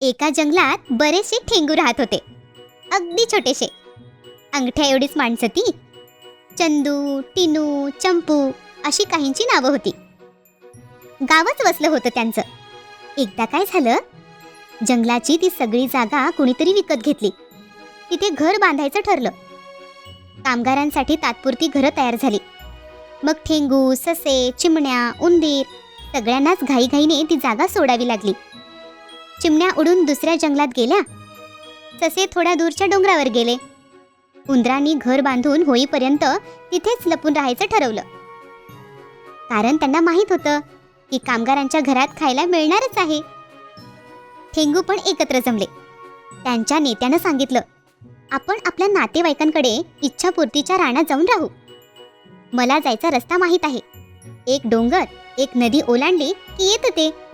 एका जंगलात बरेचसे ठेंगू राहत होते. अगदी छोटेसे, अंगठ्या एवढीच माणसं ती. चंदू, टिनू, चंपू अशी काहींची नावं होती. गावच वसलं होतं त्यांचं. एकदा काय झालं, जंगलाची ती सगळी जागा कुणीतरी विकत घेतली. तिथे घर बांधायचं ठरलं. कामगारांसाठी तात्पुरती घरं तयार झाली. मग ठेंगू, ससे, चिमण्या, उंदीर सगळ्यांनाच घाईघाईने ती जागा सोडावी लागली. चिमण्या उडून दुसऱ्या जंगलात गेल्या. ससे थोड्या दूरच्या डोंगरावर गेले. उंदरांनी घर बांधून होईपर्यंत तिथेच लपून राहायचं ठरवलं. कारण त्यांना माहीत होतं की कामगारांच्या घरात खायला मिळणारच आहे. ठेंगू पण एकत्र जमले. त्यांच्या नेत्यानं सांगितलं, आपण आपल्या नातेवाईकांकडे इच्छापूर्तीच्या रानात जाऊन राहू. मला जायचा रस्ता माहीत आहे. एक डोंगर, एक नदी ओलांडली की येतं ते.